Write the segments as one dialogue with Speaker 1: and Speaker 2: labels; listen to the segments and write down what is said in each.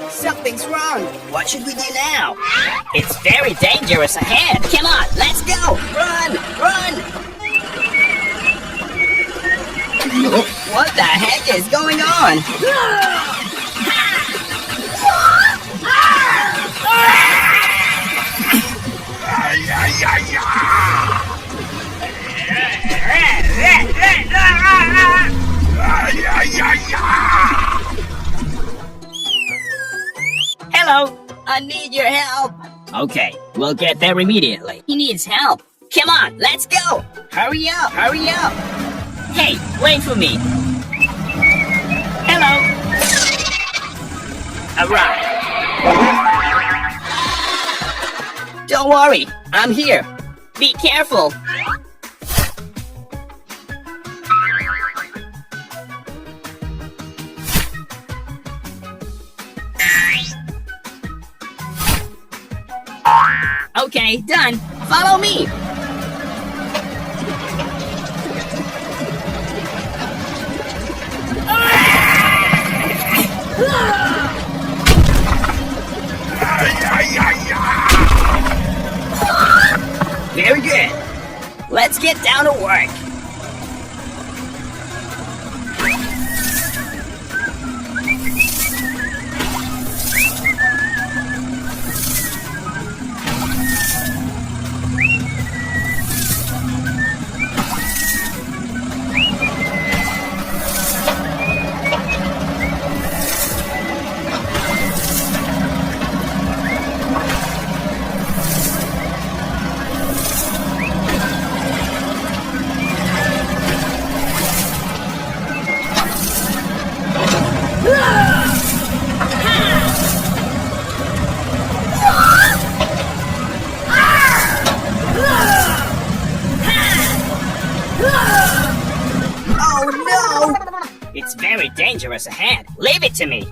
Speaker 1: Something's wrong. What should we do now? It's very dangerous ahead. Come on, let's go. Run, run. What the heck is going on? Hello, I need your help. Okay, we'll get there immediately. He needs help. Come on, let's go. Hurry up, hurry up. Hey, wait for me. Hello. Alright. Don't worry, I'm here. Be careful. Okay, done. Follow me. Very good. Let's get down to work. It's very dangerous ahead. Leave it to me.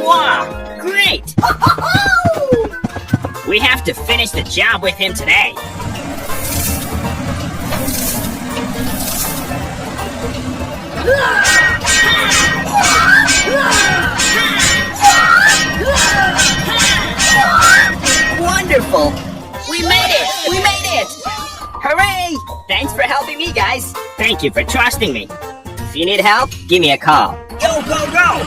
Speaker 1: Wow, great! We have to finish the job with him today. Wonderful! We made it! We made it! Hooray! Thanks for helping me, guys. Thank you for trusting me. If you need help, give me a call. Go, go, go!